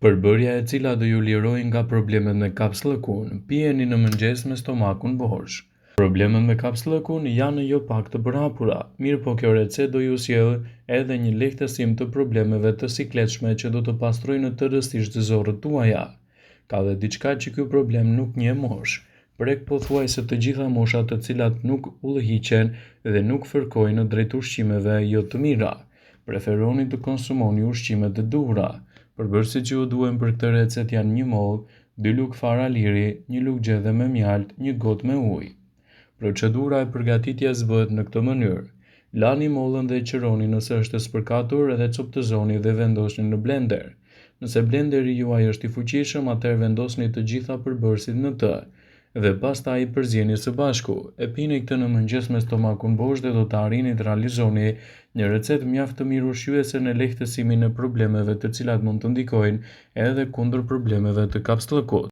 Përbërja e cila do ju lirojë nga problemet me kapsllëkun. Pijeni në mëngjes me stomakun bosh. Problemet me kapsllëkun janë jo pak të përhapura, mirë po kjo recetë do ju sjellë edhe një lehtësim të problemeve të sikletshme që do të pastrojnë tërësisht zorët tuaja. Ka dhe diçka që ky problem nuk njeh moshë. Prek pothuajse të gjitha moshat të cilat nuk udhëhiqen dhe nuk fërkojnë drejt ushqimeve jo të mira. Preferoni të konsumoni ushqimet e duhura. Përbërësit që ju duhen për këtë recetë janë 1 mollë, 2 lugë fara liri, 1 lugë gjedhe me mjaltë, 1 gotë me ujë. Procedura e përgatitjes bëhet në këtë mënyrë. Lani mollën dhe qëroni nëse është e spërkatur dhe coptëzoni dhe vendosni në blender. Nëse blenderi juaj është i fuqishëm, atëherë vendosni të gjitha përbërësit në të dhe pastaj i përzjeni së bashku. E pini këtë në mëngjes me stomakun bosh dhe do të arrini të realizoni një recetë mjaft të mirë ushqyese në lehtësimin e problemeve të cilat mund të ndikojnë edhe kundër problemeve të kapsllëkut.